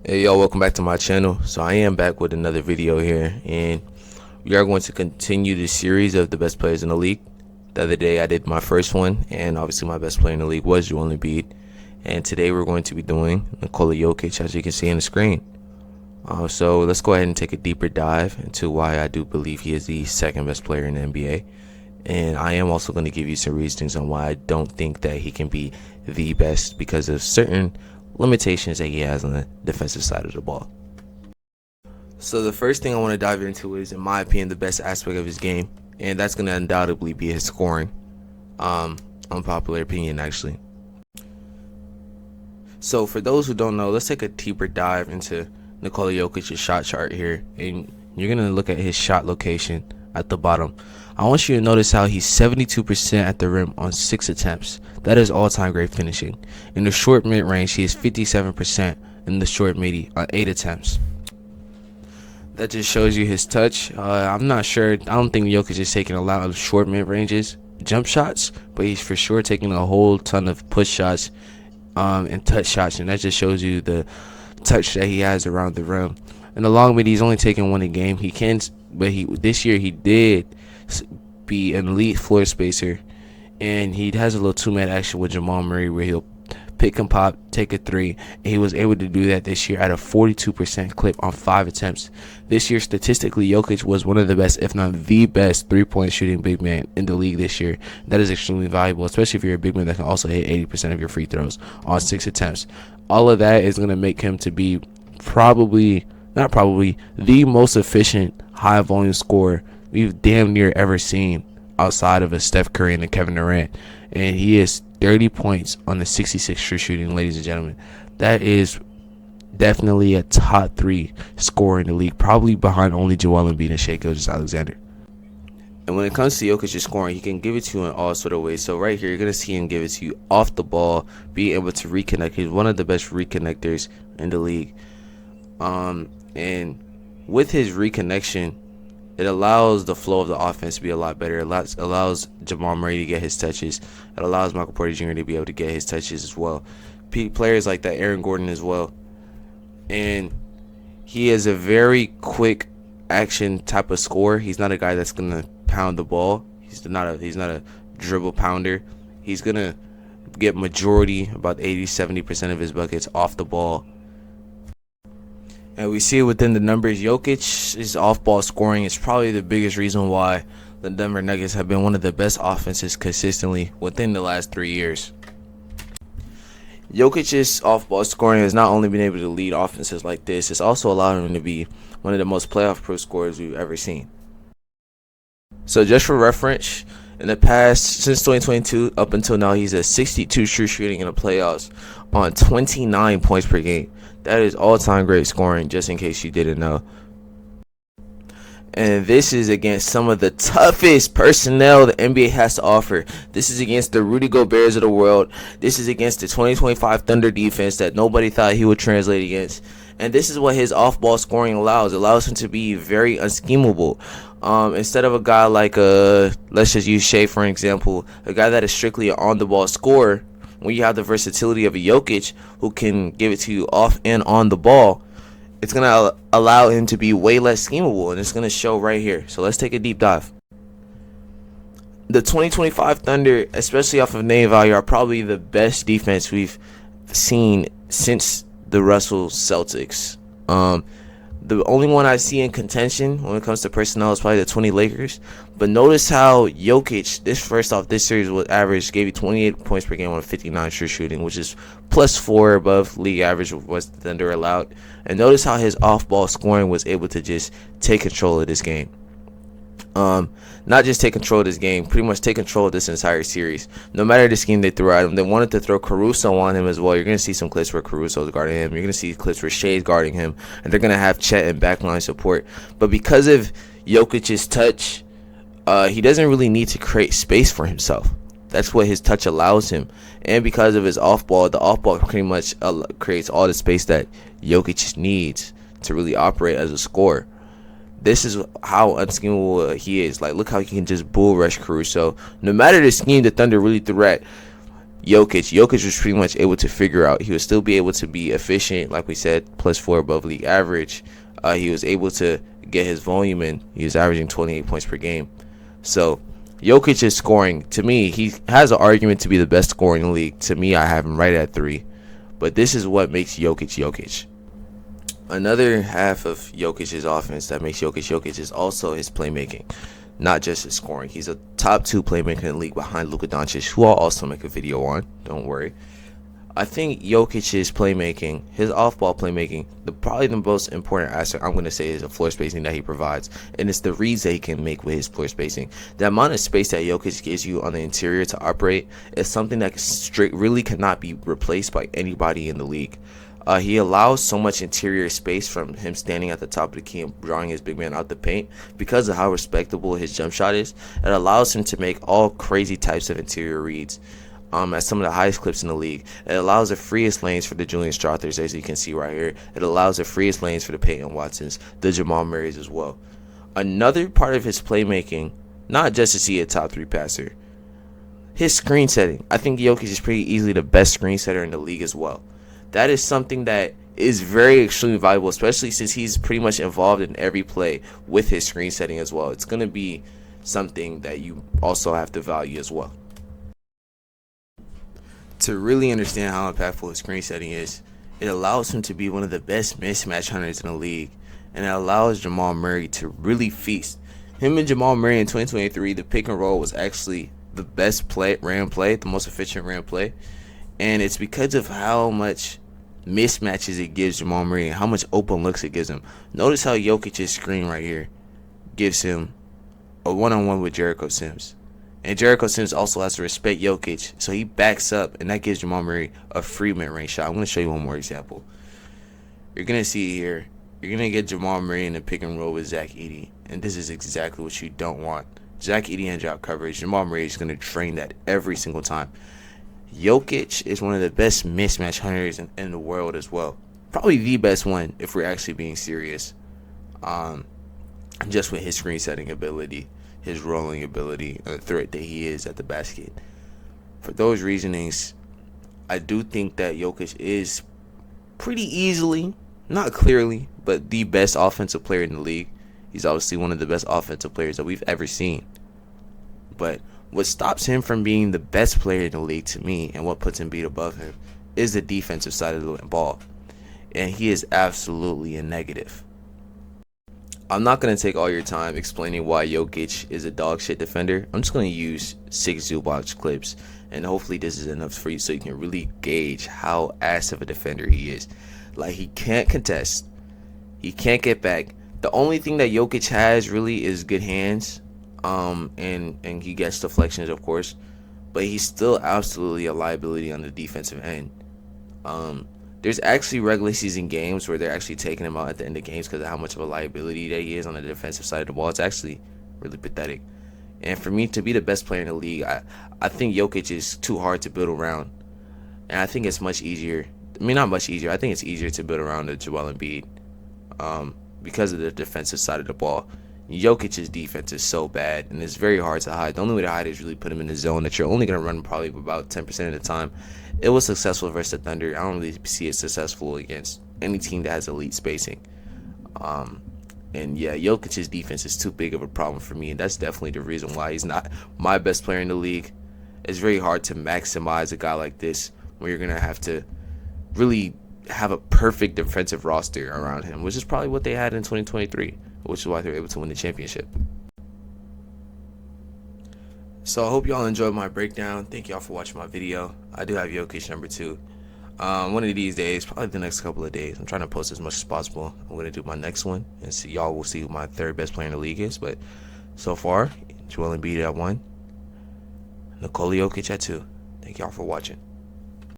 Hey y'all, welcome back to my channel. So I am back with another video here, and we are going to continue the series of the best players in the league. The other day I did my first one, and obviously my best player in the league was Joel Embiid. And today we're going to be doing Nikola Jokic, as you can see on the screen. So let's go ahead and take a deeper dive into why I do believe he is the second best player in the NBA. And I am also going to give you some reasons on why I don't think that he can be the best because of certain limitations that he has on the defensive side of the ball. So the first thing I want to dive into is, in my opinion, the best aspect of his game, and that's going to undoubtedly be his scoring. Unpopular opinion, actually. So for those who don't know, let's take a deeper dive into Nikola Jokic's shot chart here, and you're going to look at his shot location at the bottom. I want you to notice how he's 72% at the rim on 6 attempts. That is all-time great finishing. In the short mid-range, he is 57% in the short midi on 8 attempts. That just shows you his touch. I'm not sure. I don't think Jokic is taking a lot of short mid-ranges jump shots, but he's for sure taking a whole ton of push shots and touch shots, and that just shows you the touch that he has around the rim. In the long mid, he's only taking one a game. He can, but this year he did be an elite floor spacer, and he has a little two-man action with Jamal Murray where he'll pick and pop, take a three, and he was able to do that this year at a 42% clip on 5 attempts. This year, statistically, Jokic was one of the best, if not the best, three-point shooting big man in the league this year. That is extremely valuable, especially if you're a big man that can also hit 80% of your free throws on 6 attempts. All of that is going to make him to be the most efficient high-volume scorer we've damn near ever seen outside of a Steph Curry and a Kevin Durant. And he is 30 points on the 66 true shooting, ladies and gentlemen. That is definitely a top 3 scorer in the league, probably behind only Joel Embiid and Shai Gilgeous-Alexander. And when it comes to Jokic's scoring, he can give it to you in all sort of ways. So right here, you're going to see him give it to you off the ball, be able to reconnect. He's one of the best reconnectors in the league. And with his reconnection, it allows the flow of the offense to be a lot better. It allows Jamal Murray to get his touches. It allows Michael Porter Jr. to be able to get his touches as well. Players like that, Aaron Gordon as well. And he is a very quick action type of scorer. He's not a guy that's going to pound the ball. He's not a dribble pounder. He's going to get majority, about 80-70% of his buckets off the ball. And we see it within the numbers. Jokic's off-ball scoring is probably the biggest reason why the Denver Nuggets have been one of the best offenses consistently within the last 3 years. Jokic's off-ball scoring has not only been able to lead offenses like this, it's also allowed him to be one of the most playoff-proof scorers we've ever seen. So just for reference, in the past, since 2022 up until now, he's a 62 true shooting in the playoffs on 29 points per game. That is all-time great scoring, just in case you didn't know. And this is against some of the toughest personnel the NBA has to offer. This is against the Rudy Goberts of the world. This is against the 2025 Thunder defense that nobody thought he would translate against. And this is what his off-ball scoring allows. It allows him to be very unschemable. Instead of a guy like let's just use Shai for an example, a guy that is strictly an on-the-ball scorer. When you have the versatility of a Jokic who can give it to you off and on the ball, it's going to allow him to be way less schemable, and it's going to show right here. So let's take a deep dive. The 2025 Thunder, especially off of name value, are probably the best defense we've seen since the Russell Celtics. The only one I see in contention when it comes to personnel is probably the 20 Lakers. But notice how Jokic, this series was average, gave you 28 points per game on 59 true shooting, which is +4 above league average of what the Thunder allowed. And notice how his off-ball scoring was able to just take control of this game. Not just take control of this game, pretty much take control of this entire series. No matter the scheme they threw at him, they wanted to throw Caruso on him as well. You're going to see some clips where Caruso's guarding him. You're going to see clips where Shai's guarding him. And they're going to have Chet and backline support. But because of Jokic's touch, he doesn't really need to create space for himself. That's what his touch allows him. And because of his off-ball, the off-ball pretty much creates all the space that Jokic needs to really operate as a scorer. This is how unschemable he is. Like, look how he can just bull rush Caruso. No matter the scheme the Thunder really threw at, Jokic was pretty much able to figure out he would still be able to be efficient, like we said, +4 above league average. He was able to get his volume in. He was averaging 28 points per game. So Jokic is scoring. To me, he has an argument to be the best scorer in the league. To me, I have him right at 3. But this is what makes Jokic Jokic. Another half of Jokic's offense that makes Jokic Jokic is also his playmaking, not just his scoring. He's a top 2 playmaker in the league behind Luka Doncic, who I'll also make a video on. Don't worry. I think Jokic's playmaking, his off-ball playmaking, probably the most important aspect I'm going to say is the floor spacing that he provides, and it's the reads that he can make with his floor spacing. The amount of space that Jokic gives you on the interior to operate is something that really cannot be replaced by anybody in the league. He allows so much interior space from him standing at the top of the key and drawing his big man out the paint because of how respectable his jump shot is. It allows him to make all crazy types of interior reads at some of the highest clips in the league. It allows the freest lanes for the Julian Strouthers, as you can see right here. It allows the freest lanes for the Peyton Watsons, the Jamal Murrays as well. Another part of his playmaking, not just to see a top 3 passer, his screen setting. I think Jokic is pretty easily the best screen setter in the league as well. That is something that is very extremely valuable, especially since he's pretty much involved in every play with his screen setting as well. It's going to be something that you also have to value as well. To really understand how impactful his screen setting is, it allows him to be one of the best mismatch hunters in the league, and it allows Jamal Murray to really feast. Him and Jamal Murray in 2023, the pick and roll was actually the best ran play, the most efficient ran play. And it's because of how much mismatches it gives Jamal Murray and how much open looks it gives him. Notice how Jokic's screen right here gives him a one-on-one with Jericho Sims. And Jericho Sims also has to respect Jokic, so he backs up, and that gives Jamal Murray a free mid-range shot. I'm going to show you one more example. You're going to see here, you're going to get Jamal Murray in the pick and roll with Zach Edey, and this is exactly what you don't want. Zach Edey and drop coverage, Jamal Murray is going to train that every single time. Jokic is one of the best mismatch hunters in the world as well. Probably the best one if we're actually being serious. Just with his screen setting ability, his rolling ability, and the threat that he is at the basket. For those reasonings, I do think that Jokic is pretty easily, not clearly, but the best offensive player in the league. He's obviously one of the best offensive players that we've ever seen. But what stops him from being the best player in the league to me, and what puts him beat above him, is the defensive side of the ball. And he is absolutely a negative. I'm not going to take all your time explaining why Jokic is a dog shit defender. I'm just going to use 6 Zubac clips, and hopefully this is enough for you so you can really gauge how ass of a defender he is. Like, he can't contest. He can't get back. The only thing that Jokic has really is good hands. And he gets deflections, of course, but he's still absolutely a liability on the defensive end. There's actually regular season games where they're actually taking him out at the end of games because of how much of a liability that he is on the defensive side of the ball. It's actually really pathetic. And for me to be the best player in the league, I think Jokic is too hard to build around. And I think it's much easier. I mean, not much easier. I think it's easier to build around the Joel Embiid because of the defensive side of the ball. Jokic's defense is so bad, and it's very hard to hide. The only way to hide is really put him in the zone that you're only going to run probably about 10% of the time. It was successful versus the Thunder. I don't really see it successful against any team that has elite spacing. And yeah, Jokic's defense is too big of a problem for me, and that's definitely the reason why he's not my best player in the league. It's very hard to maximize a guy like this when you're going to have to really have a perfect defensive roster around him, which is probably what they had in 2023. Which is why they were able to win the championship. So I hope y'all enjoyed my breakdown. Thank y'all for watching my video. I do have Jokic number 2. One of these days, probably the next couple of days, I'm trying to post as much as possible. I'm going to do my next one, and see y'all will see who my 3rd best player in the league is. But so far, Joel Embiid at 1, Nikola Jokic at 2. Thank y'all for watching.